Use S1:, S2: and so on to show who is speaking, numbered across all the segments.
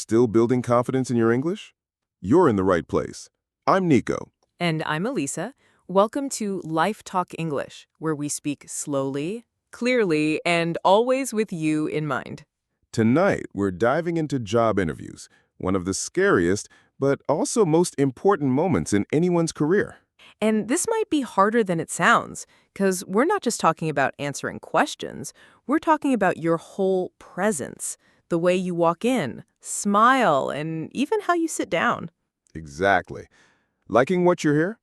S1: Still building confidence in your English? You're in the right place. I'm Nico.
S2: And I'm Elisa. Welcome to LifeTalk English, where we speak slowly, clearly, and always with you in mind.
S1: Tonight, we're diving into job interviews, one of the scariest, but also most important moments in anyone's career.
S2: And this might be harder than it sounds, because we're not just talking about answering questions, we're talking about your whole presence, the way you walk in, smile, and even how you sit down.
S1: Exactly. Liking what you hear?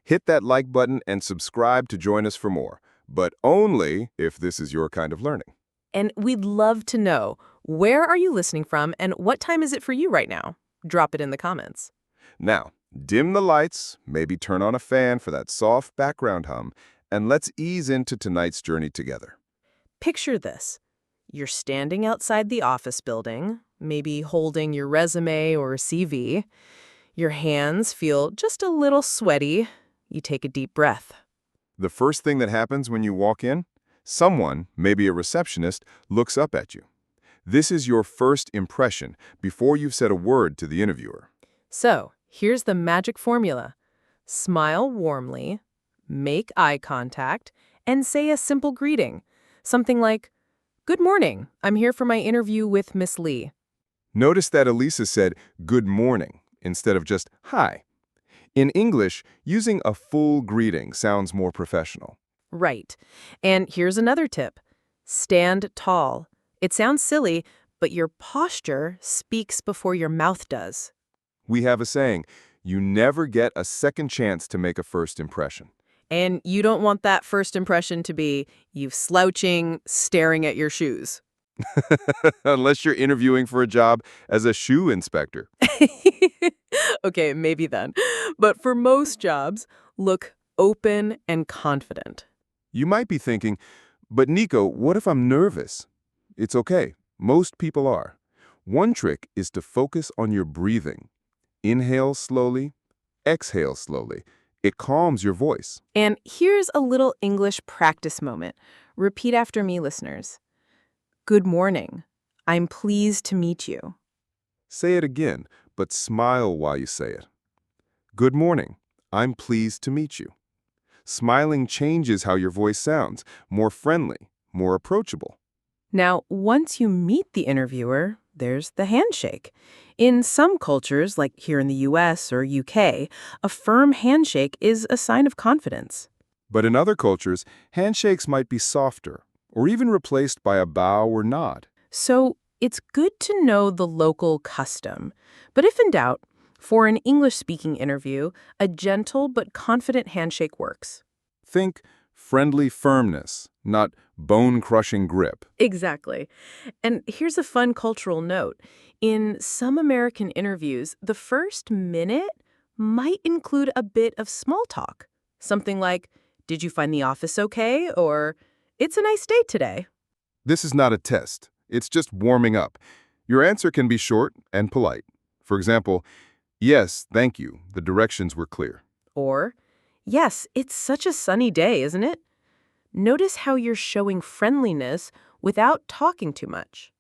S1: Hit that like button and subscribe to join us for more, but only if this is your kind of learning.
S2: And we'd love to know, where are you listening from and what time is it for you right now? Drop it in the comments.
S1: Now, dim the lights, maybe turn on a fan for that soft background hum, and let's ease into tonight's journey together.
S2: Picture this. You're standing outside the office building, maybe holding your resume or CV. Your hands feel just a little sweaty. You take a deep breath.
S1: The first thing that happens when you walk in, someone, maybe a receptionist, looks up at you. This is your first impression before you've said a word to the interviewer.
S2: So, here's the magic formula. Smile warmly, make eye contact, and say a simple greeting. Something like, "Good morning, I'm here for my interview with Miss Lee."
S1: Notice that Elisa said, "Good morning," instead of just, "Hi." In English, using a full greeting sounds more professional.
S2: Right. And here's another tip. Stand tall. It sounds silly, but your posture speaks before your mouth does.
S1: We have a saying, you never get a second chance to make a first impression.
S2: And you don't want that first impression to be you slouching, staring at your shoes.
S1: Unless you're interviewing for a job as a shoe inspector.
S2: Okay, maybe then. But for most jobs, look open and confident.
S1: You might be thinking, but Nico, what if I'm nervous? It's okay. Most people are. One trick is to focus on your breathing. Inhale slowly, exhale slowly. It calms your voice.
S2: And here's a little English practice moment. Repeat after me, listeners. Good morning. I'm pleased to meet you.
S1: Say it again, but smile while you say it. Good morning. I'm pleased to meet you. Smiling changes how your voice sounds, more friendly, more approachable.
S2: Now, once you meet the interviewer, there's the handshake. In some cultures, like here in the US or UK, a firm handshake is a sign of confidence.
S1: But in other cultures, handshakes might be softer, or even replaced by a bow or nod.
S2: So it's good to know the local custom. But if in doubt, for an English-speaking interview, a gentle but confident handshake works.
S1: Think friendly firmness, not bone-crushing grip.
S2: Exactly. And here's a fun cultural note. In some American interviews, the first minute might include a bit of small talk. Something like, "Did you find the office okay?" Or, "It's a nice day today."
S1: This is not a test. It's just warming up. Your answer can be short and polite. For example, "Yes, thank you. The directions were clear."
S2: Or, "Yes, it's such a sunny day, isn't it?" Notice how you're showing friendliness without talking too much.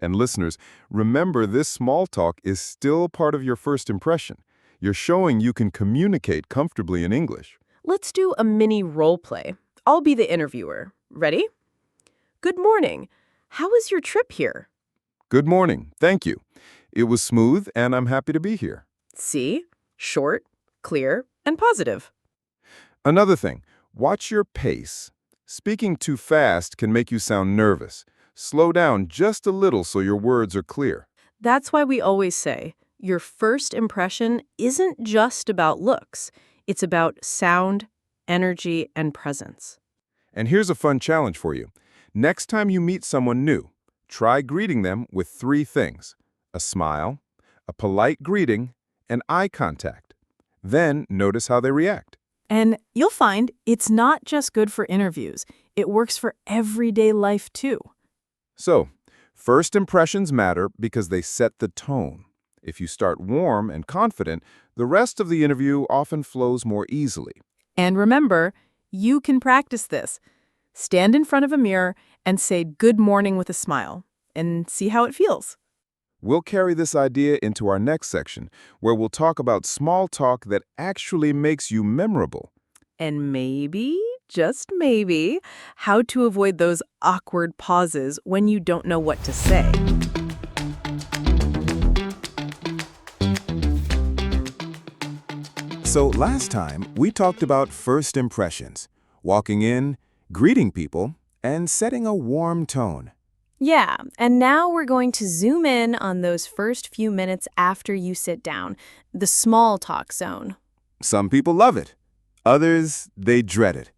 S1: And listeners, remember this small talk is still part of your first impression. You're showing you can communicate comfortably in English.
S2: Let's do a mini role play. I'll be the interviewer. Ready? Good morning. How was your trip here?
S1: Good morning. Thank you. It was smooth, and I'm happy to be here.
S2: See? Short, clear, and positive.
S1: Another thing, watch your pace. Speaking too fast can make you sound nervous. Slow down just a little so your words are clear.
S2: That's why we always say, your first impression isn't just about looks. It's about sound, energy, and presence.
S1: And here's a fun challenge for you. Next time you meet someone new, try greeting them with 3 things: a smile, a polite greeting, and eye contact. Then notice how they react.
S3: And you'll find it's not just good for interviews. It works for everyday life, too.
S1: So, first impressions matter because they set the tone. If you start warm and confident, the rest of the interview often flows more easily.
S3: And remember, you can practice this. Stand in front of a mirror and say good morning with a smile and see how it feels.
S1: We'll carry this idea into our next section, where we'll talk about small talk that actually makes you memorable.
S2: And maybe, just maybe, how to avoid those awkward pauses when you don't know what to say.
S1: So last time, we talked about first impressions, walking in, greeting people, and setting a warm tone.
S3: Yeah, and now we're going to zoom in on those first few minutes after you sit down, the small talk zone.
S1: Some people love it. Others, they dread it.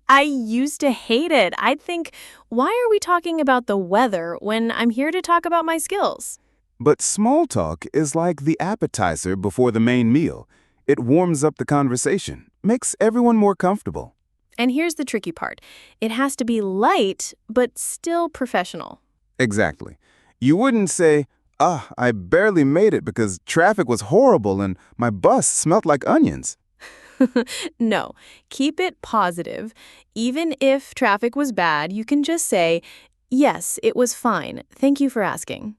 S3: I used to hate it. I'd think, why are we talking about the weather when I'm here to talk about my skills?
S1: But small talk is like the appetizer before the main meal. It warms up the conversation, makes everyone more comfortable.
S3: And here's the tricky part. It has to be light, but still professional.
S1: Exactly. You wouldn't say, I barely made it because traffic was horrible and my bus smelled like onions.
S3: No, keep it positive. Even if traffic was bad, you can just say, yes, it was fine. Thank you for asking.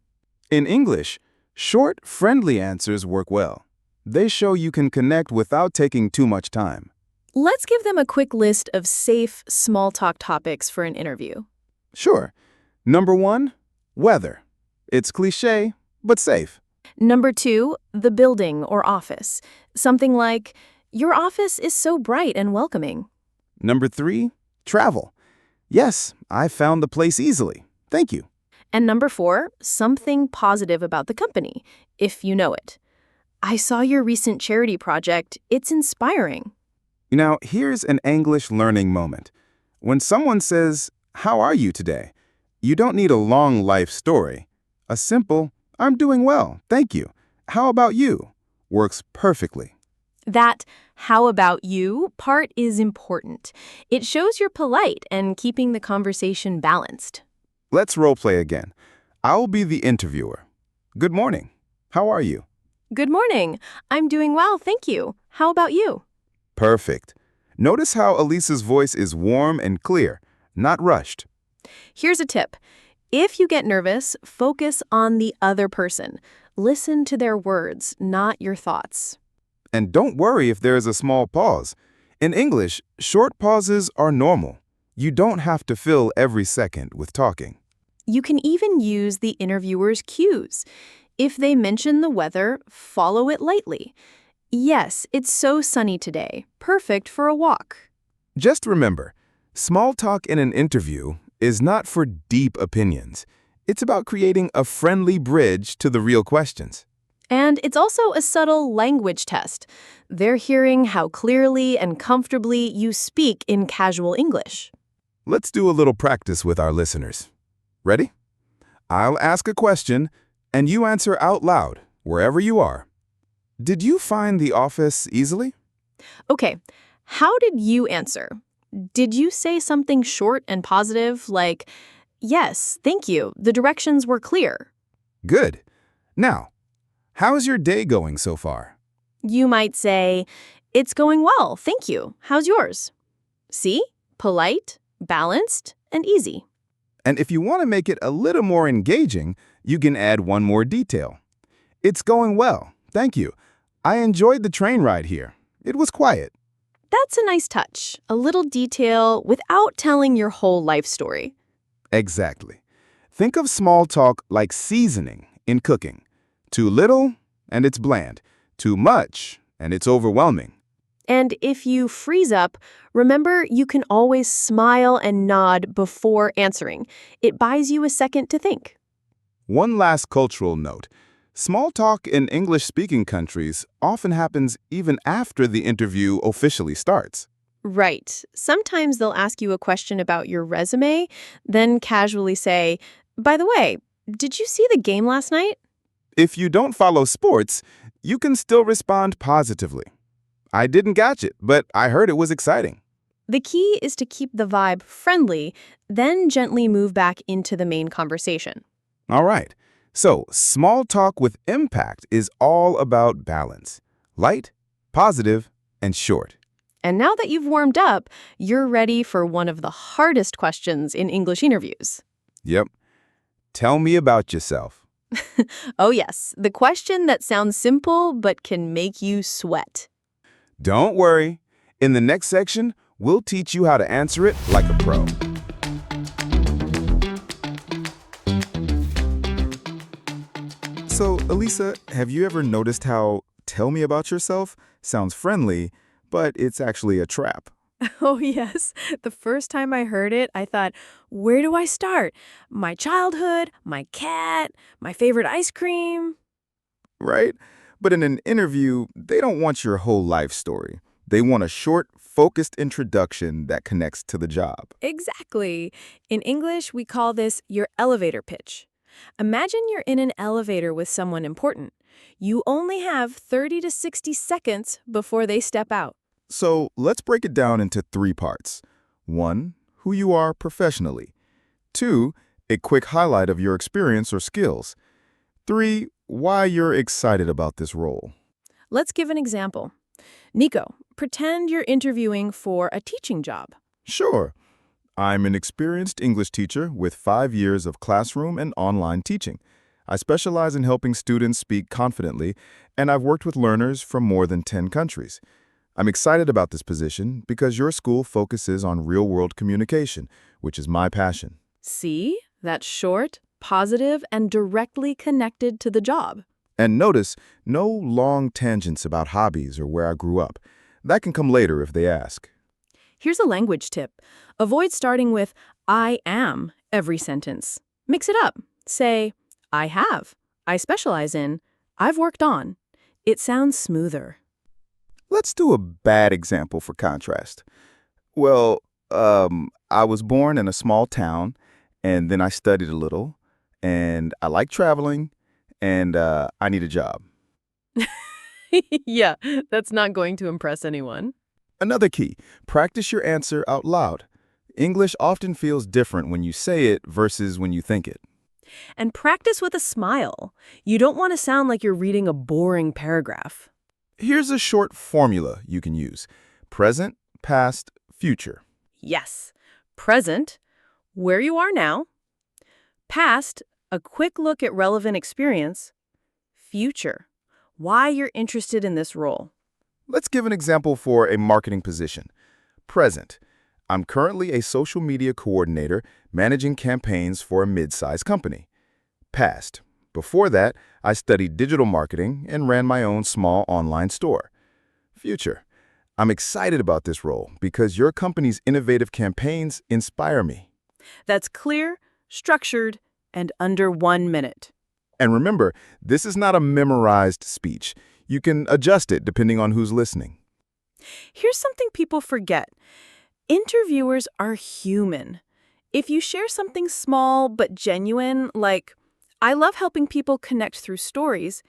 S1: In English, short, friendly answers work well. They show you can connect without taking too much time.
S3: Let's give them a quick list of safe, small talk topics for an interview.
S1: Sure. Number 1, weather. It's cliché, but safe.
S3: Number 2, the building or office. Something like, your office is so bright and welcoming.
S1: Number 3, travel. Yes, I found the place easily. Thank you.
S3: And number 4, something positive about the company, if you know it. I saw your recent charity project. It's inspiring.
S1: Now, here's an English learning moment. When someone says, "How are you today?" you don't need a long life story. A simple, "I'm doing well, thank you. How about you?" works perfectly.
S3: That "how about you" part is important. It shows you're polite and keeping the conversation balanced.
S1: Let's role play again. I'll be the interviewer. Good morning. How are you?
S3: Good morning. I'm doing well, thank you. How about you?
S1: Perfect. Notice how Elisa's voice is warm and clear, not rushed.
S3: Here's a tip. If you get nervous, focus on the other person. Listen to their words, not your thoughts.
S1: And don't worry if there is a small pause. In English, short pauses are normal. You don't have to fill every second with talking.
S3: You can even use the interviewer's cues. If they mention the weather, follow it lightly. Yes, it's so sunny today. Perfect for a walk.
S1: Just remember, small talk in an interview is not for deep opinions. It's about creating a friendly bridge to the real questions.
S3: And it's also a subtle language test. They're hearing how clearly and comfortably you speak in casual English.
S1: Let's do a little practice with our listeners. Ready? I'll ask a question, and you answer out loud, wherever you are. Did you find the office easily?
S3: Okay, how did you answer? Did you say something short and positive like, yes, thank you, the directions were clear?
S1: Good. Now, how's your day going so far?
S3: You might say, it's going well, thank you. How's yours? See? Polite, balanced, and easy.
S1: And if you want to make it a little more engaging, you can add one more detail. It's going well, thank you. I enjoyed the train ride here. It was quiet.
S3: That's a nice touch, a little detail without telling your whole life story.
S1: Exactly. Think of small talk like seasoning in cooking. Too little, and it's bland. Too much, and it's overwhelming.
S3: And if you freeze up, remember you can always smile and nod before answering. It buys you a second to think.
S1: One last cultural note. Small talk in English-speaking countries often happens even after the interview officially starts.
S3: Right. Sometimes they'll ask you a question about your resume, then casually say, by the way, did you see the game last night?
S1: If you don't follow sports, you can still respond positively. I didn't catch it, but I heard it was exciting.
S3: The key is to keep the vibe friendly, then gently move back into the main conversation.
S1: All right. So, small talk with impact is all about balance. Light, positive, and short.
S3: And now that you've warmed up, you're ready for one of the hardest questions in English interviews.
S1: Yep. Tell me about yourself.
S3: Oh yes, the question that sounds simple but can make you sweat.
S1: Don't worry. In the next section, we'll teach you how to answer it like a pro.
S4: So, Elisa, have you ever noticed how "tell me about yourself" sounds friendly, but it's actually a trap?
S2: Oh, yes. The first time I heard it, I thought, where do I start? My childhood, my cat, my favorite ice cream.
S4: Right? But in an interview, they don't want your whole life story. They want a short, focused introduction that connects to the job.
S2: Exactly. In English, we call this your elevator pitch. Imagine you're in an elevator with someone important. You only have 30 to 60 seconds before they step out.
S4: So let's break it down into 3 parts. 1, who you are professionally. 2, a quick highlight of your experience or skills. 3, why you're excited about this role.
S2: Let's give an example. Nico, pretend you're interviewing for a teaching job.
S4: Sure. I'm an experienced English teacher with 5 years of classroom and online teaching. I specialize in helping students speak confidently, and I've worked with learners from more than 10 countries. I'm excited about this position because your school focuses on real-world communication, which is my passion.
S2: See? That's short, positive, and directly connected to the job.
S4: And notice, no long tangents about hobbies or where I grew up. That can come later if they ask.
S2: Here's a language tip. Avoid starting with I am every sentence. Mix it up. Say, I have, I specialize in, I've worked on. It sounds smoother.
S4: Let's do a bad example for contrast. Well, I was born in a small town, and then I studied a little, and I like traveling, and I need a job.
S2: Yeah, that's not going to impress anyone.
S4: Another key, practice your answer out loud. English often feels different when you say it versus when you think it.
S2: And practice with a smile. You don't want to sound like you're reading a boring paragraph.
S4: Here's a short formula you can use. Present, past, future.
S2: Yes. Present, where you are now. Past, a quick look at relevant experience. Future, why you're interested in this role.
S4: Let's give an example for a marketing position. Present, I'm currently a social media coordinator managing campaigns for a mid-sized company. Past, before that, I studied digital marketing and ran my own small online store. Future, I'm excited about this role because your company's innovative campaigns inspire me.
S2: That's clear, structured, and under 1 minute.
S4: And remember, this is not a memorized speech. You can adjust it depending on who's listening.
S2: Here's something people forget. Interviewers are human. If you share something small but genuine, like, I love helping people connect through stories,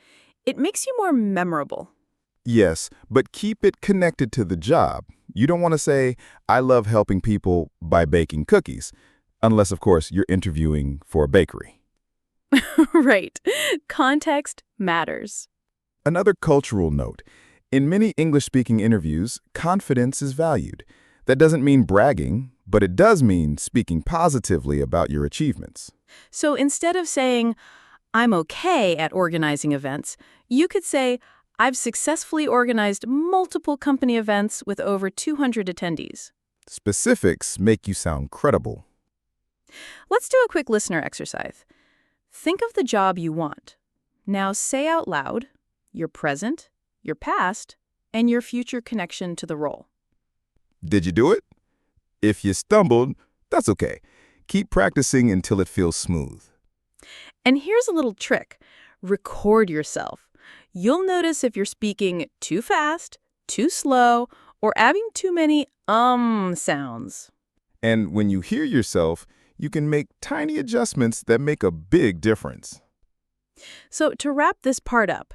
S2: it makes you more memorable.
S4: Yes, but keep it connected to the job. You don't want to say, I love helping people by baking cookies, unless, of course, you're interviewing for a bakery.
S2: Right. Context matters.
S4: Another cultural note. In many English-speaking interviews, confidence is valued. That doesn't mean bragging, but it does mean speaking positively about your achievements.
S2: So instead of saying, I'm okay at organizing events, you could say, I've successfully organized multiple company events with over 200 attendees.
S4: Specifics make you sound credible.
S2: Let's do a quick listener exercise. Think of the job you want. Now say out loud your present, your past, and your future connection to the role.
S4: Did you do it? If you stumbled, that's okay. Keep practicing until it feels smooth.
S2: And here's a little trick. Record yourself. You'll notice if you're speaking too fast, too slow, or adding too many sounds.
S4: And when you hear yourself, you can make tiny adjustments that make a big difference.
S2: So to wrap this part up,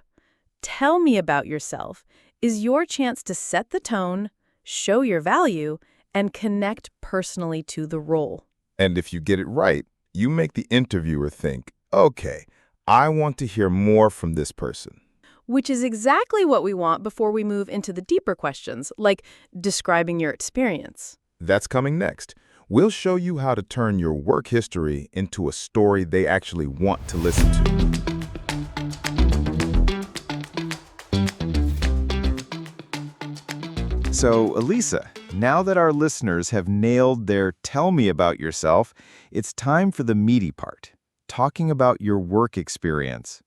S2: tell me about yourself is your chance to set the tone, show your value, and connect personally to the role.
S4: And if you get it right, you make the interviewer think, okay, I want to hear more from this person.
S2: Which is exactly what we want before we move into the deeper questions, like describing your experience.
S4: That's coming next. We'll show you how to turn your work history into a story they actually want to listen to. So, Elisa, now that our listeners have nailed their tell me about yourself, it's time for the meaty part, talking about your work experience.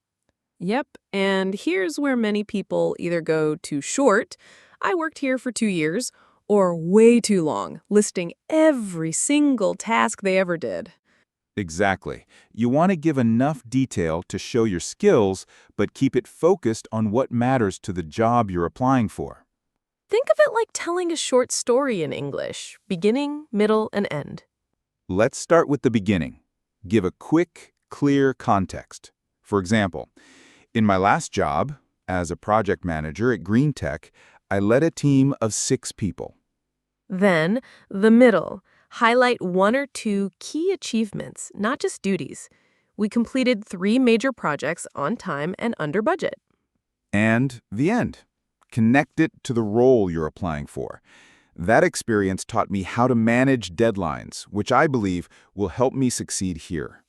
S2: Yep, and here's where many people either go too short, I worked here for 2 years, or way too long, listing every single task they ever did.
S1: Exactly. You want to give enough detail to show your skills, but keep it focused on what matters to the job you're applying for.
S2: Think of it like telling a short story in English, beginning, middle, and end.
S1: Let's start with the beginning. Give a quick, clear context. For example, in my last job, as a project manager at Green Tech, I led a team of 6 people.
S2: Then, the middle. Highlight 1 or 2 key achievements, not just duties. We completed 3 major projects on time and under budget.
S1: And the end. Connect it to the role you're applying for. That experience taught me how to manage deadlines, which I believe will help me succeed here.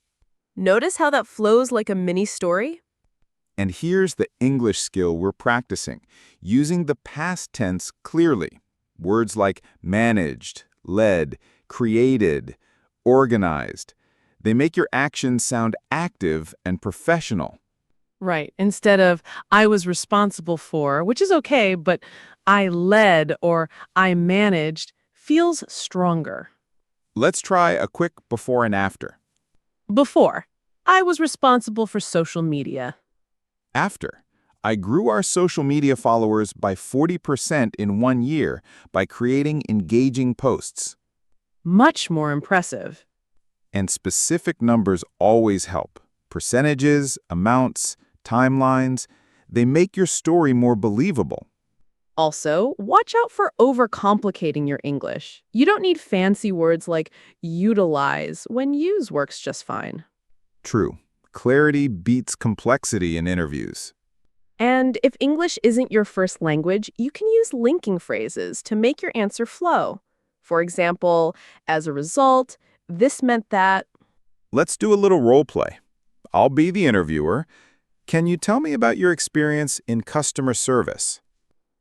S2: Notice how that flows like a mini story?
S1: And here's the English skill we're practicing, using the past tense clearly. Words like managed, led, created, organized. They make your actions sound active and professional.
S2: Right. Instead of, I was responsible for, which is okay, but I led or I managed feels stronger.
S1: Let's try a quick before and after.
S2: Before, I was responsible for social media.
S1: After, I grew our social media followers by 40% in 1 year by creating engaging posts.
S2: Much more impressive.
S1: And specific numbers always help. Percentages, amounts, timelines, they make your story more believable.
S2: Also, watch out for overcomplicating your English. You don't need fancy words like utilize when use works just fine.
S1: True. Clarity beats complexity in interviews.
S2: And if English isn't your first language, you can use linking phrases to make your answer flow. For example, as a result, this meant that.
S1: Let's do a little role play. I'll be the interviewer. Can you tell me about your experience in customer service?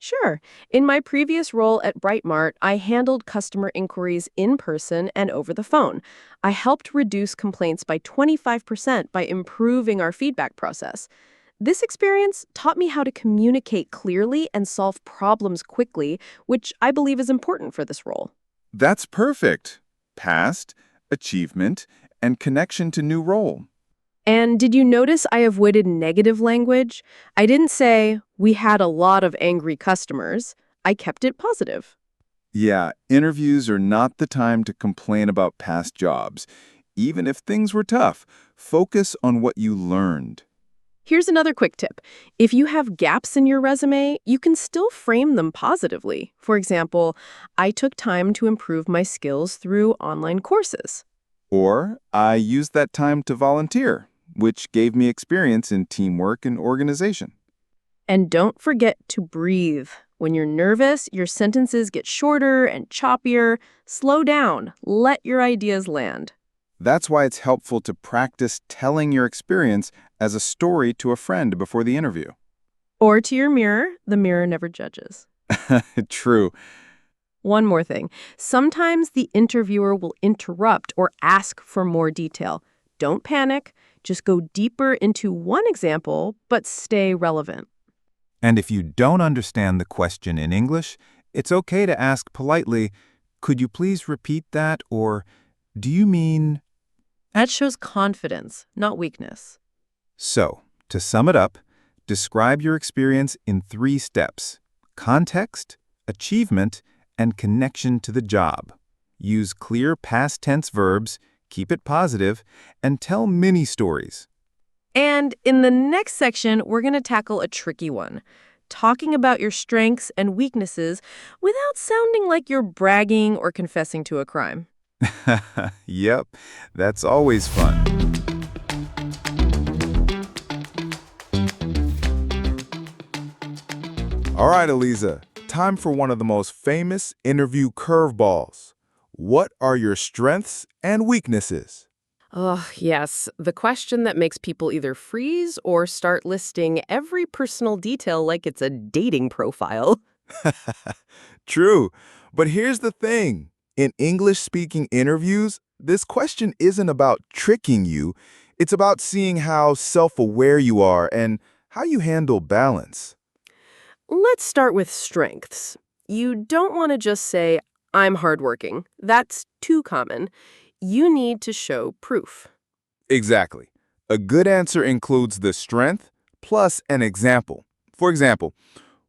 S2: Sure. In my previous role at Brightmart, I handled customer inquiries in person and over the phone. I helped reduce complaints by 25% by improving our feedback process. This experience taught me how to communicate clearly and solve problems quickly, which I believe is important for this role.
S1: That's perfect. Past, achievement, and connection to new role.
S2: And did you notice I avoided negative language? I didn't say, we had a lot of angry customers. I kept it positive.
S1: Yeah, interviews are not the time to complain about past jobs. Even if things were tough, focus on what you learned.
S2: Here's another quick tip. If you have gaps in your resume, you can still frame them positively. For example, I took time to improve my skills through online courses.
S1: Or, I used that time to volunteer, which gave me experience in teamwork and organization.
S2: And don't forget to breathe. When you're nervous, your sentences get shorter and choppier. Slow down. Let your ideas land.
S1: That's why it's helpful to practice telling your experience as a story to a friend before the interview.
S2: Or to your mirror. The mirror never judges.
S1: True.
S2: One more thing. Sometimes the interviewer will interrupt or ask for more detail. Don't panic. Just go deeper into one example, but stay relevant.
S1: And if you don't understand the question in English, it's okay to ask politely, could you please repeat that? Or, do you mean?
S2: That shows confidence, not weakness.
S1: So, to sum it up, describe your experience in 3 steps: context, achievement, and connection to the job. Use clear past tense verbs, keep it positive, and tell mini stories.
S2: And in the next section, we're going to tackle a tricky one. Talking about your strengths and weaknesses without sounding like you're bragging or confessing to a crime.
S1: Yep, that's always fun. All right, Eliza, time for one of the most famous interview curveballs. What are your strengths and weaknesses?
S2: Oh, yes. The question that makes people either freeze or start listing every personal detail like it's a dating profile.
S4: True. But here's the thing. In English-speaking interviews, this question isn't about tricking you. It's about seeing how self-aware you are and how you handle balance.
S2: Let's start with strengths. You don't want to just say, I'm hardworking. That's too common. You need to show proof.
S4: Exactly. A good answer includes the strength plus an example. For example,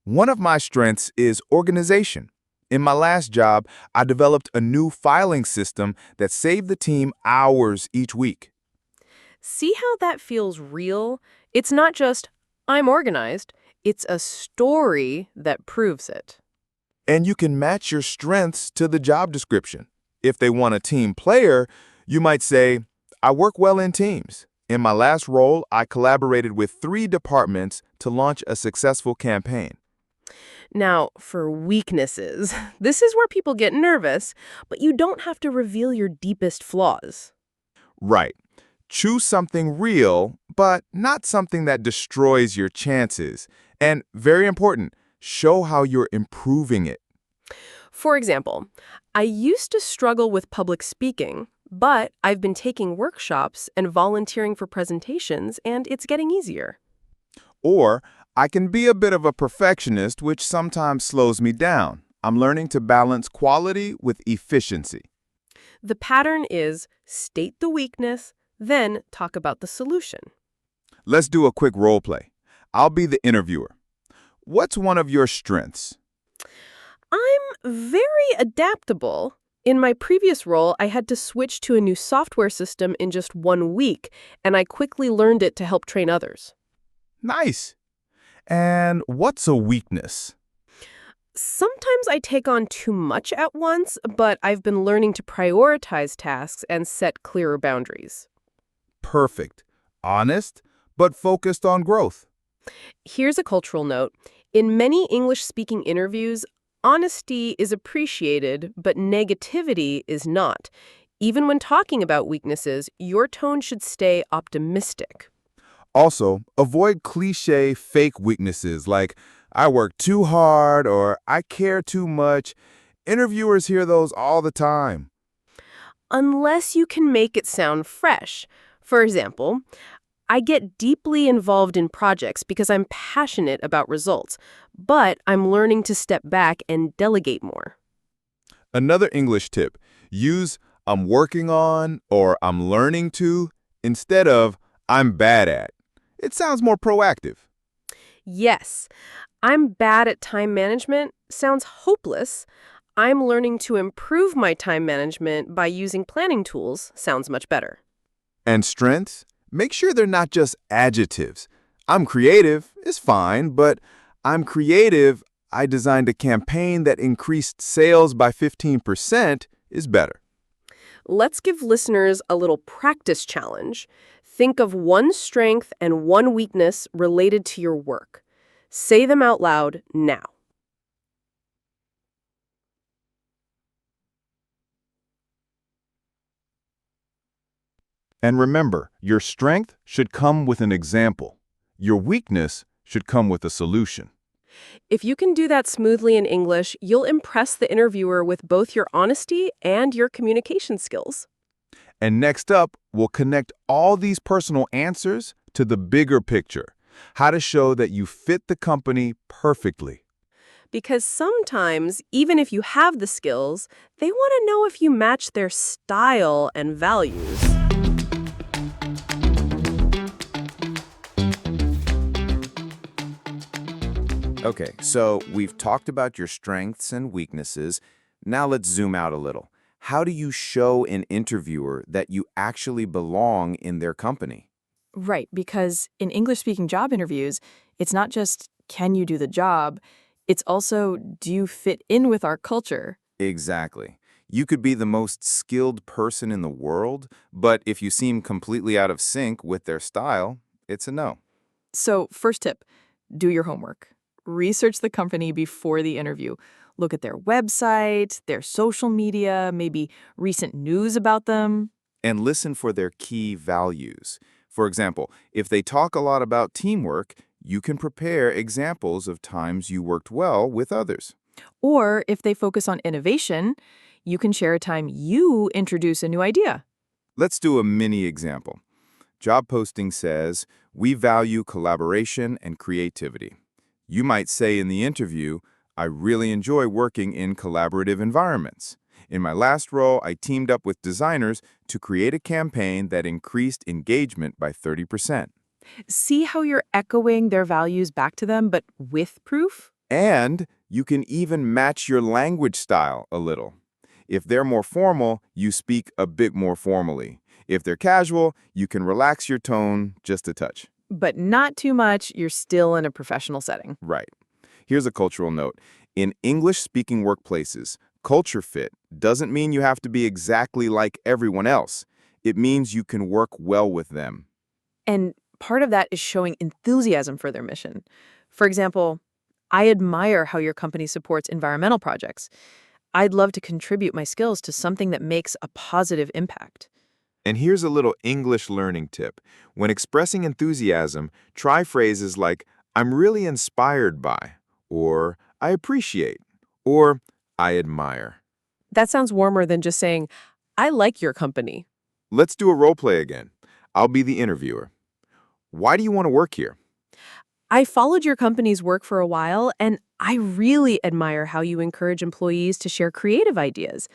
S4: one of my strengths is organization. In my last job, I developed a new filing system that saved the team hours each week.
S2: See how that feels real? It's not just, I'm organized. It's a story that proves it.
S4: And you can match your strengths to the job description. If they want a team player, you might say, I work well in teams. In my last role, I collaborated with 3 departments to launch a successful campaign.
S2: Now, for weaknesses, this is where people get nervous, but you don't have to reveal your deepest flaws.
S4: Right. Choose something real, but not something that destroys your chances. And very important, show how you're improving it.
S2: For example, I used to struggle with public speaking, but I've been taking workshops and volunteering for presentations, and it's getting easier.
S4: Or, I can be a bit of a perfectionist, which sometimes slows me down. I'm learning to balance quality with efficiency.
S2: The pattern is state the weakness, then talk about the solution.
S4: Let's do a quick role play. I'll be the interviewer. What's one of your strengths?
S2: I'm very adaptable. In my previous role, I had to switch to a new software system in just 1 week, and I quickly learned it to help train others.
S4: Nice. And what's a weakness?
S2: Sometimes I take on too much at once, but I've been learning to prioritize tasks and set clearer boundaries.
S4: Perfect. Honest, but focused on growth.
S2: Here's a cultural note. In many English-speaking interviews, honesty is appreciated, but negativity is not. Even when talking about weaknesses, your tone should stay optimistic.
S4: Also, avoid cliché fake weaknesses like, I work too hard or I care too much. Interviewers hear those all the time.
S2: Unless you can make it sound fresh. For example, I get deeply involved in projects because I'm passionate about results, but I'm learning to step back and delegate more.
S4: Another English tip, use I'm working on or I'm learning to instead of I'm bad at. It sounds more proactive.
S2: Yes, I'm bad at time management sounds hopeless. I'm learning to improve my time management by using planning tools sounds much better.
S4: And strengths? Make sure they're not just adjectives. I'm creative is fine, but I'm creative, I designed a campaign that increased sales by 15% is better.
S2: Let's give listeners a little practice challenge. Think of one strength and one weakness related to your work. Say them out loud now.
S4: And remember, your strength should come with an example. Your weakness should come with a solution.
S2: If you can do that smoothly in English, you'll impress the interviewer with both your honesty and your communication skills.
S4: And next up, we'll connect all these personal answers to the bigger picture, how to show that you fit the company perfectly.
S2: Because sometimes, even if you have the skills, they want to know if you match their style and values.
S5: Okay, so we've talked about your strengths and weaknesses. Now let's zoom out a little. How do you show an interviewer that you actually belong in their company?
S6: Right, because in English-speaking job interviews, it's not just, can you do the job? It's also, do you fit in with our culture?
S5: Exactly. You could be the most skilled person in the world, but if you seem completely out of sync with their style, it's a no.
S6: So, first tip, do your homework. Research the company before the interview. Look at their website, their social media, maybe recent news about them.
S5: And listen for their key values. For example, if they talk a lot about teamwork, you can prepare examples of times you worked well with others.
S6: Or if they focus on innovation, you can share a time you introduce a new idea.
S5: Let's do a mini example. Job posting says, "We value collaboration and creativity." You might say in the interview, "I really enjoy working in collaborative environments. In my last role, I teamed up with designers to create a campaign that increased engagement by 30%.
S6: See how you're echoing their values back to them, but with proof?
S5: And you can even match your language style a little. If they're more formal, you speak a bit more formally. If they're casual, you can relax your tone just a touch.
S6: But not too much, you're still in a professional setting.
S5: Right. Here's a cultural note. In English-speaking workplaces, culture fit doesn't mean you have to be exactly like everyone else. It means you can work well with them.
S6: And part of that is showing enthusiasm for their mission. For example, I admire how your company supports environmental projects. I'd love to contribute my skills to something that makes a positive impact.
S5: And here's a little English learning tip. When expressing enthusiasm, try phrases like, "I'm really inspired by," or "I appreciate," or "I admire."
S2: That sounds warmer than just saying, I like your company.
S5: Let's do a role play again. I'll be the interviewer. Why do you want to work here?
S2: I followed your company's work for a while, and I really admire how you encourage employees to share creative ideas.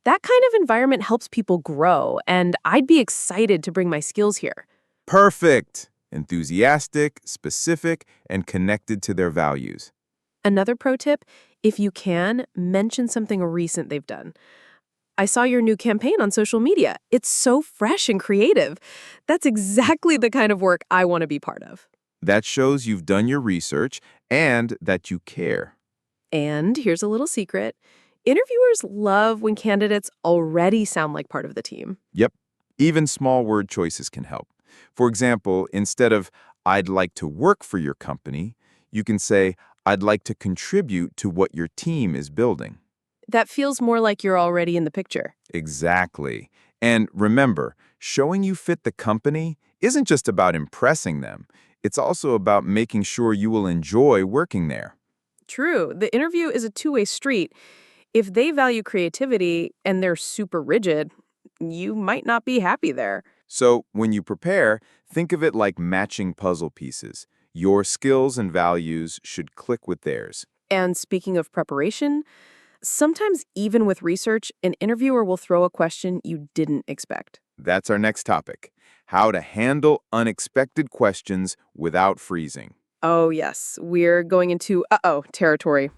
S2: That kind of environment helps people grow, and I'd be excited to bring my skills here.
S5: Perfect! Enthusiastic, specific, and connected to their values.
S2: Another pro tip, if you can, mention something recent they've done. I saw your new campaign on social media. It's so fresh and creative. That's exactly the kind of work I want to be part of.
S5: That shows you've done your research and that you care.
S2: And here's a little secret. Interviewers love when candidates already sound like part of the team.
S5: Yep. Even small word choices can help. For example, instead of "I'd like to work for your company," you can say, "I'd like to contribute to what your team is building."
S2: That feels more like you're already in the picture.
S5: Exactly. And remember, showing you fit the company isn't just about impressing them. It's also about making sure you will enjoy working there.
S2: True. The interview is a two-way street. If they value creativity and they're super rigid, you might not be happy there.
S5: So when you prepare, think of it like matching puzzle pieces. Your skills and values should click with theirs.
S2: And speaking of preparation, sometimes even with research, an interviewer will throw a question you didn't expect.
S5: That's our next topic: how to handle unexpected questions without freezing.
S2: Oh, yes. We're going into uh-oh territory.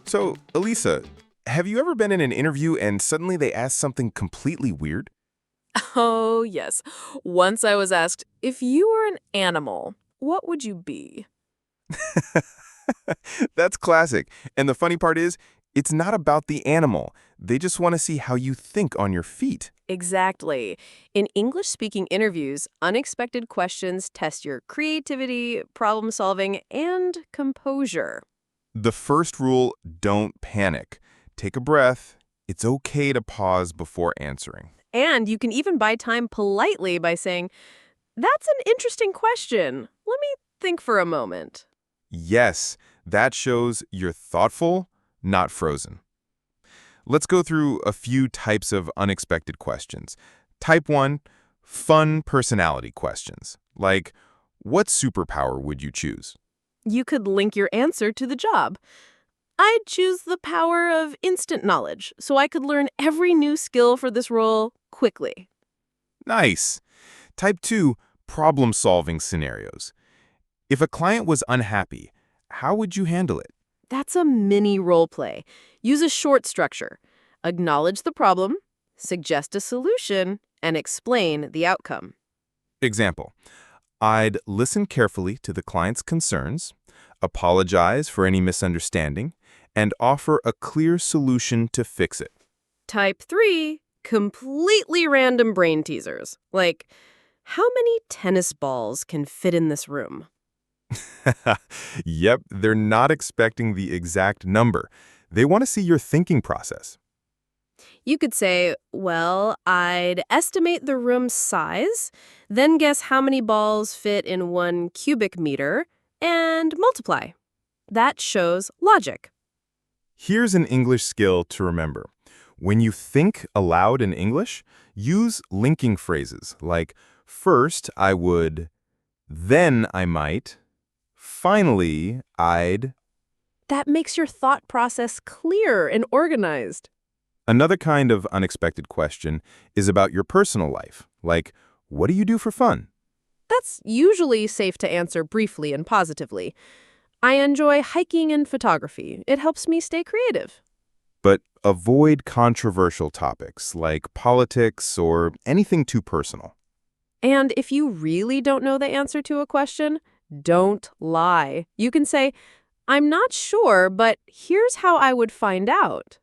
S1: So, Elisa, have you ever been in an interview and suddenly they ask something completely weird?
S2: Oh, yes. Once I was asked, if you were an animal, what would you be?
S1: That's classic. And the funny part is, it's not about the animal. They just want to see how you think on your feet.
S2: Exactly. In English-speaking interviews, unexpected questions test your creativity, problem-solving, and composure.
S1: The first rule, don't panic. Take a breath. It's okay to pause before answering.
S2: And you can even buy time politely by saying, that's an interesting question. Let me think for a moment.
S1: Yes, that shows you're thoughtful, not frozen. Let's go through a few types of unexpected questions. Type 1, fun personality questions, like, what superpower would you choose?
S2: You could link your answer to the job. I'd choose the power of instant knowledge, so I could learn every new skill for this role quickly.
S1: Nice. Type 2, problem-solving scenarios. If a client was unhappy, how would you handle it?
S2: That's a mini role play. Use a short structure. Acknowledge the problem, suggest a solution, and explain the outcome.
S1: Example, I'd listen carefully to the client's concerns, apologize for any misunderstanding, and offer a clear solution to fix it.
S2: Type 3, completely random brain teasers. Like, how many tennis balls can fit in this room?
S1: Yep, they're not expecting the exact number. They want to see your thinking process.
S2: You could say, well, I'd estimate the room's size, then guess how many balls fit in 1 cubic meter, and multiply. That shows logic.
S4: Here's an English skill to remember. When you think aloud in English, use linking phrases like, first I would, then I might, finally I'd.
S2: That makes your thought process clear and organized.
S4: Another kind of unexpected question is about your personal life, like, what do you do for fun?
S2: That's usually safe to answer briefly and positively. I enjoy hiking and photography. It helps me stay creative.
S4: But avoid controversial topics like politics or anything too personal.
S2: And if you really don't know the answer to a question, don't lie. You can say, I'm not sure, but here's how I would find out.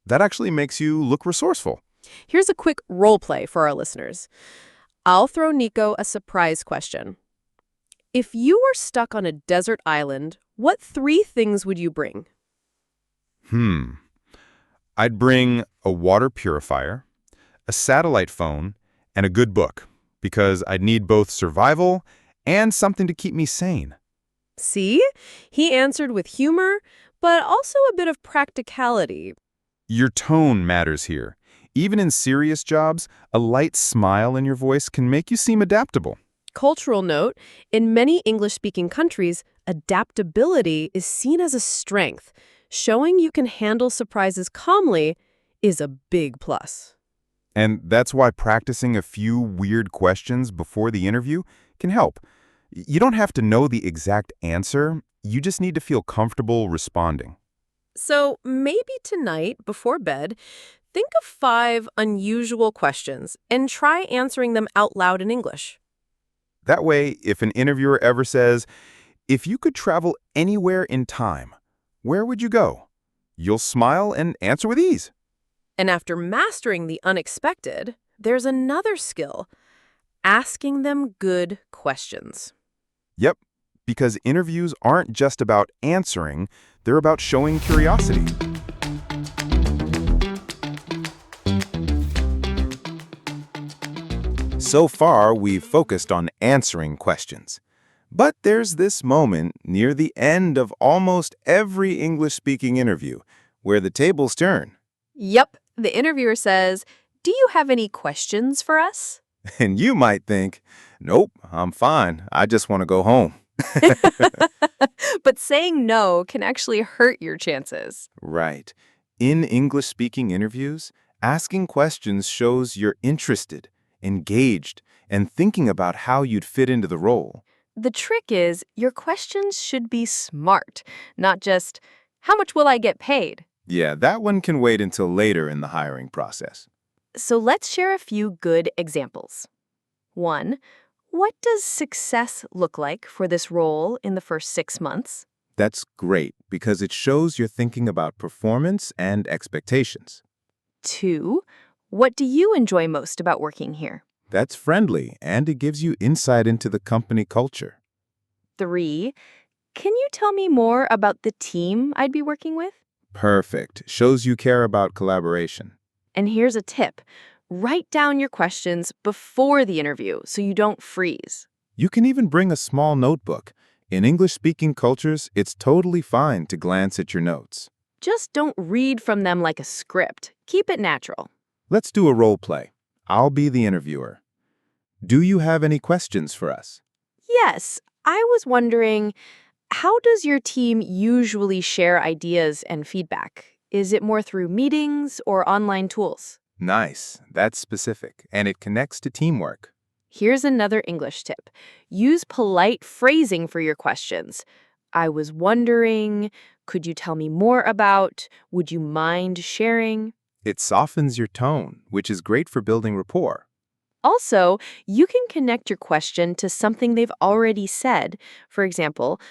S4: That actually makes you look resourceful.
S2: Here's a quick role play for our listeners. I'll throw Nico a surprise question. If you were stuck on a desert island, what 3 things would you bring?
S4: I'd bring a water purifier, a satellite phone, and a good book, because I'd need both survival and something to keep me sane.
S2: See? He answered with humor, but also a bit of practicality.
S4: Your tone matters here. Even in serious jobs, a light smile in your voice can make you seem adaptable.
S2: Cultural note, in many English-speaking countries, adaptability is seen as a strength. Showing you can handle surprises calmly is a big plus.
S4: And that's why practicing a few weird questions before the interview can help. You don't have to know the exact answer, you just need to feel comfortable responding.
S2: So maybe tonight, before bed, think of 5 unusual questions and try answering them out loud in English.
S4: That way, if an interviewer ever says, if you could travel anywhere in time, where would you go? You'll smile and answer with ease.
S2: And after mastering the unexpected, there's another skill, asking them good questions.
S4: Yep, because interviews aren't just about answering, they're about showing curiosity.
S5: So far, we've focused on answering questions. But there's this moment near the end of almost every English-speaking interview where the tables turn.
S3: Yep, the interviewer says, "Do you have any questions for us?"
S5: And you might think, nope, I'm fine. I just want to go home.
S3: But saying no can actually hurt your chances.
S5: Right. In English-speaking interviews, asking questions shows you're interested, engaged, and thinking about how you'd fit into the role.
S3: The trick is your questions should be smart, not just, "How much will I get paid?"
S5: Yeah, that one can wait until later in the hiring process.
S3: So let's share a few good examples. 1. What does success look like for this role in the first 6 months?
S5: That's great because it shows you're thinking about performance and expectations.
S3: 2. What do you enjoy most about working here?
S5: That's friendly and it gives you insight into the company culture.
S3: 3. Can you tell me more about the team I'd be working with?
S5: Perfect. Shows you care about collaboration.
S3: And here's a tip. Write down your questions before the interview so you don't freeze.
S5: You can even bring a small notebook. In English-speaking cultures, it's totally fine to glance at your notes.
S3: Just don't read from them like a script. Keep it natural.
S5: Let's do a role play. I'll be the interviewer. Do you have any questions for us?
S3: Yes, I was wondering, how does your team usually share ideas and feedback? Is it more through meetings or online tools?
S5: Nice. That's specific, and it connects to teamwork.
S3: Here's another English tip. Use polite phrasing for your questions. I was wondering, could you tell me more about, would you mind sharing?
S5: It softens your tone, which is great for building rapport.
S3: Also, you can connect your question to something they've already said. For example,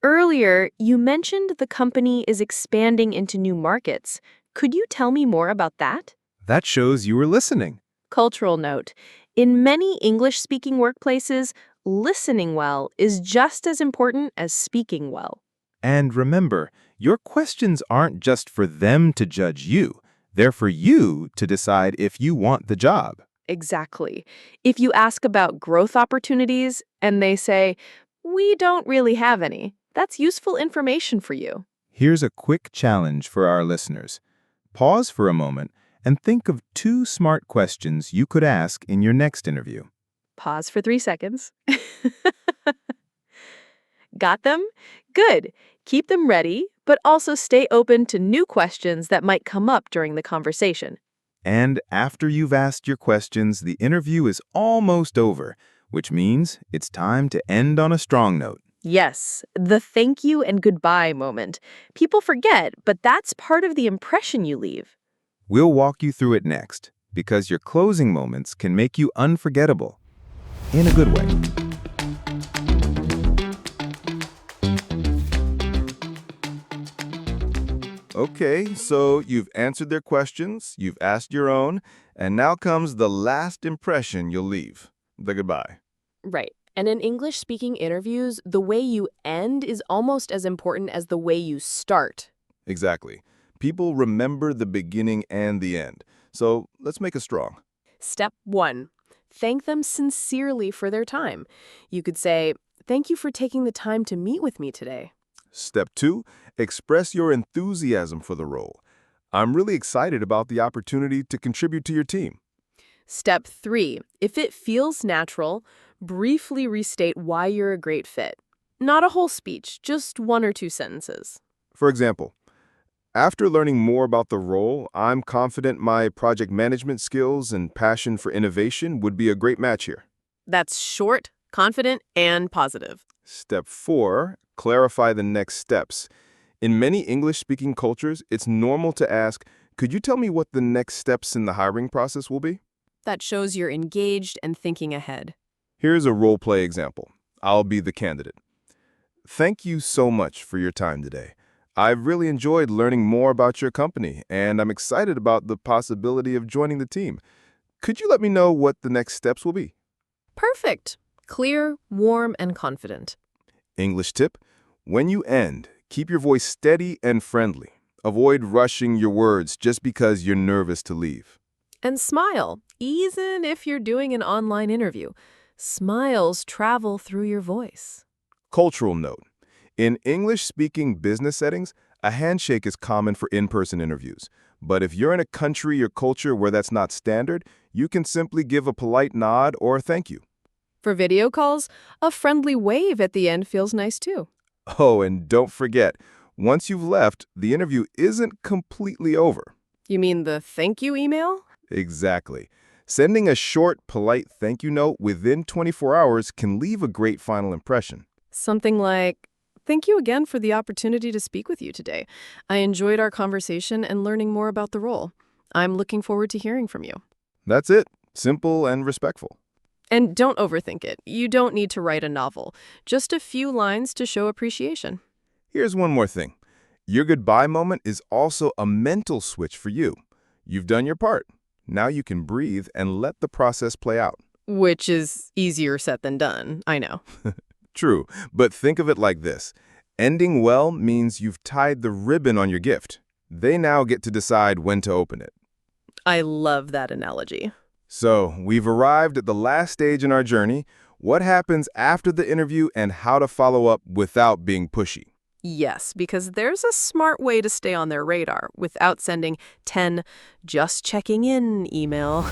S3: earlier you mentioned the company is expanding into new markets. Could you tell me more about that?
S5: That shows you were listening.
S3: Cultural note. In many English-speaking workplaces, listening well is just as important as speaking well.
S5: And remember, your questions aren't just for them to judge you.
S1: They're for you to decide if you want the job.
S3: Exactly. If you ask about growth opportunities and they say, "We don't really have any," that's useful information for you.
S1: Here's a quick challenge for our listeners. Pause for a moment and think of 2 smart questions you could ask in your next interview.
S3: Pause for 3 seconds. Got them? Good. Keep them ready, but also stay open to new questions that might come up during the conversation.
S1: And after you've asked your questions, the interview is almost over, which means it's time to end on a strong note.
S3: Yes, the thank you and goodbye moment. People forget, but that's part of the impression you leave.
S1: We'll walk you through it next, because your closing moments can make you unforgettable. In a good way.
S4: Okay, so you've answered their questions, you've asked your own, and now comes the last impression you'll leave, the goodbye.
S2: Right. And in English-speaking interviews, the way you end is almost as important as the way you start.
S4: Exactly. People remember the beginning and the end. So let's make it strong.
S2: Step 1. Thank them sincerely for their time. You could say, "Thank you for taking the time to meet with me today."
S4: Step 2, express your enthusiasm for the role. I'm really excited about the opportunity to contribute to your team.
S2: Step 3. If it feels natural, briefly restate why you're a great fit. Not a whole speech, just 1 or 2 sentences.
S4: For example, after learning more about the role, I'm confident my project management skills and passion for innovation would be a great match here.
S2: That's short, confident, and positive.
S4: Step 4, clarify the next steps. In many English-speaking cultures, it's normal to ask, could you tell me what the next steps in the hiring process will be?
S2: That shows you're engaged and thinking ahead.
S4: Here's a role-play example. I'll be the candidate. Thank you so much for your time today. I've really enjoyed learning more about your company, and I'm excited about the possibility of joining the team. Could you let me know what the next steps will be?
S2: Perfect. Clear, warm, and confident.
S4: English tip, when you end, keep your voice steady and friendly. Avoid rushing your words just because you're nervous to leave.
S2: And smile, even if you're doing an online interview. Smiles travel through your voice.
S4: Cultural note. In English-speaking business settings, a handshake is common for in-person interviews. But if you're in a country or culture where that's not standard, you can simply give a polite nod or thank you.
S2: For video calls, a friendly wave at the end feels nice too.
S4: Oh, and don't forget, once you've left, the interview isn't completely over.
S2: You mean the thank you email?
S4: Exactly. Sending a short, polite thank you note within 24 hours can leave a great final impression.
S2: Something like, "Thank you again for the opportunity to speak with you today. I enjoyed our conversation and learning more about the role. I'm looking forward to hearing from you."
S4: That's it. Simple and respectful.
S2: And don't overthink it. You don't need to write a novel. Just a few lines to show appreciation.
S4: Here's one more thing. Your goodbye moment is also a mental switch for you. You've done your part. Now you can breathe and let the process play out.
S2: Which is easier said than done, I know.
S4: True, but think of it like this. Ending well means you've tied the ribbon on your gift. They now get to decide when to open it.
S2: I love that analogy.
S4: So, we've arrived at the last stage in our journey. What happens after the interview and how to follow up without being pushy?
S2: Yes, because there's a smart way to stay on their radar without sending 10 just checking in emails.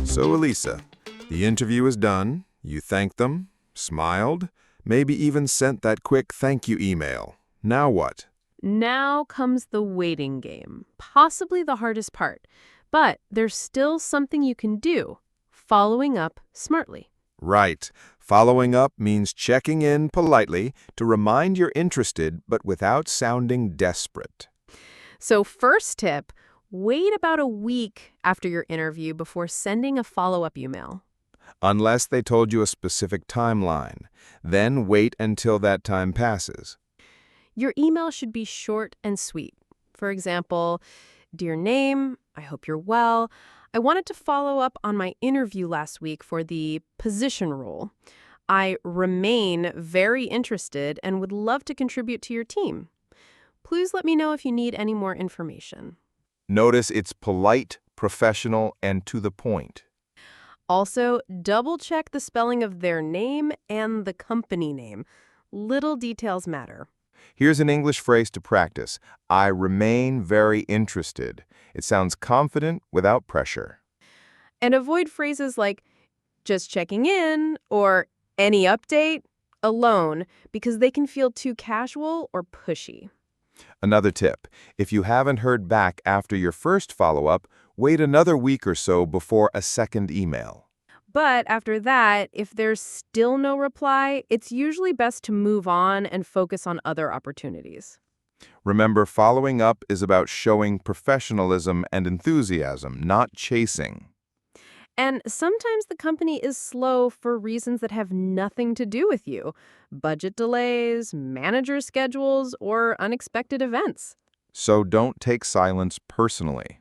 S1: So, Elisa, the interview is done. You thanked them, smiled, maybe even sent that quick thank you email. Now what?
S2: Now comes the waiting game, possibly the hardest part. But there's still something you can do, following up smartly.
S1: Right. Following up means checking in politely to remind you're interested, but without sounding desperate.
S2: So first tip, wait about a week after your interview before sending a follow-up email.
S1: Unless they told you a specific timeline. Then wait until that time passes.
S2: Your email should be short and sweet. For example, "Dear name, I hope you're well. I wanted to follow up on my interview last week for the position role. I remain very interested and would love to contribute to your team. Please let me know if you need any more information.
S4: Notice it's polite, professional, and to the point.
S2: Also, double-check the spelling of their name and the company name. Little details matter.
S4: Here's an English phrase to practice. I remain very interested. It sounds confident without pressure.
S2: And avoid phrases like, just checking in, or any update, alone, because they can feel too casual or pushy.
S4: Another tip, if you haven't heard back after your first follow-up, wait another week or so before a second email.
S2: But after that, if there's still no reply, it's usually best to move on and focus on other opportunities.
S4: Remember, following up is about showing professionalism and enthusiasm, not chasing.
S2: And sometimes the company is slow for reasons that have nothing to do with you. Budget delays, manager schedules, or unexpected events.
S4: So don't take silence personally.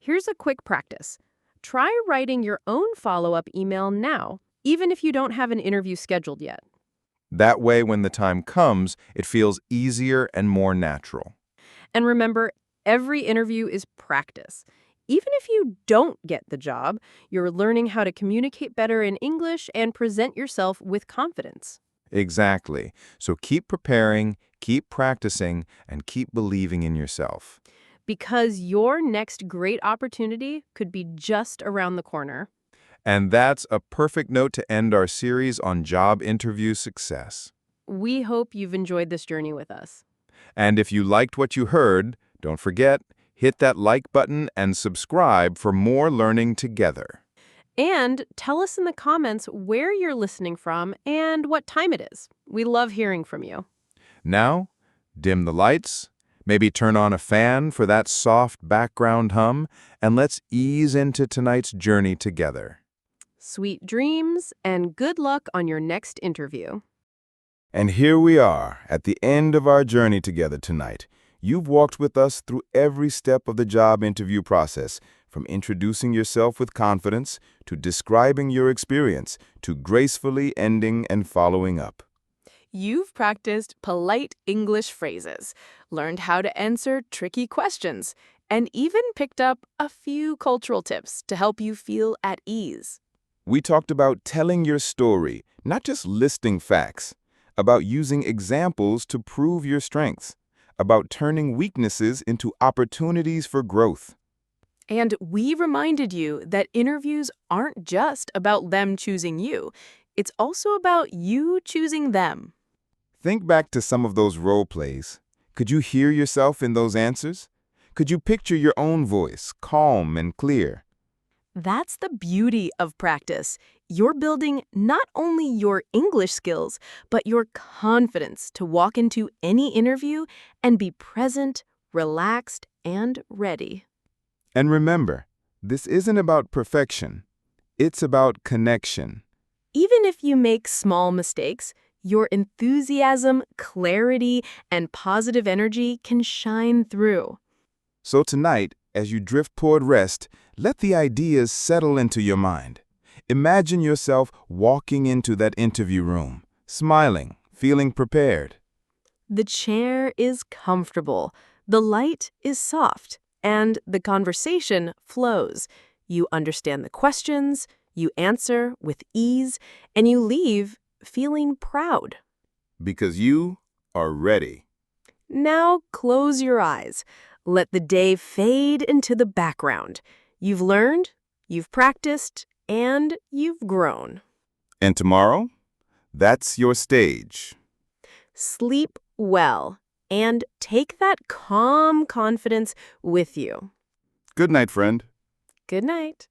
S2: Here's a quick practice. Try writing your own follow-up email now, even if you don't have an interview scheduled yet.
S4: That way, when the time comes, it feels easier and more natural.
S2: And remember, every interview is practice. Even if you don't get the job, you're learning how to communicate better in English and present yourself with confidence.
S4: Exactly. So keep preparing, keep practicing, and keep believing in yourself.
S2: Because your next great opportunity could be just around the corner.
S4: And that's a perfect note to end our series on job interview success.
S2: We hope you've enjoyed this journey with us.
S4: And if you liked what you heard, don't forget, hit that like button and subscribe for more learning together.
S2: And tell us in the comments where you're listening from and what time it is. We love hearing from you.
S4: Now, dim the lights, maybe turn on a fan for that soft background hum, and let's ease into tonight's journey together.
S2: Sweet dreams and good luck on your next interview.
S4: And here we are at the end of our journey together tonight. You've walked with us through every step of the job interview process, from introducing yourself with confidence, to describing your experience, to gracefully ending and following up.
S6: You've practiced polite English phrases, learned how to answer tricky questions, and even picked up a few cultural tips to help you feel at ease.
S4: We talked about telling your story, not just listing facts, about using examples to prove your strengths, about turning weaknesses into opportunities for growth.
S6: And we reminded you that interviews aren't just about them choosing you. It's also about you choosing them.
S4: Think back to some of those role plays. Could you hear yourself in those answers? Could you picture your own voice, calm and clear?
S6: That's the beauty of practice. You're building not only your English skills, but your confidence to walk into any interview and be present, relaxed, and ready.
S4: And remember, this isn't about perfection. It's about connection.
S6: Even if you make small mistakes, your enthusiasm, clarity, and positive energy can shine through.
S4: So tonight, as you drift toward rest, let the ideas settle into your mind. Imagine yourself walking into that interview room, smiling, feeling prepared.
S6: The chair is comfortable, the light is soft, and the conversation flows. You understand the questions, you answer with ease, and you leave feeling proud.
S4: Because you are ready.
S6: Now close your eyes. Let the day fade into the background. You've learned, you've practiced, and you've grown.
S4: And tomorrow, that's your stage.
S6: Sleep well and take that calm confidence with you.
S4: Good night, friend.
S6: Good night.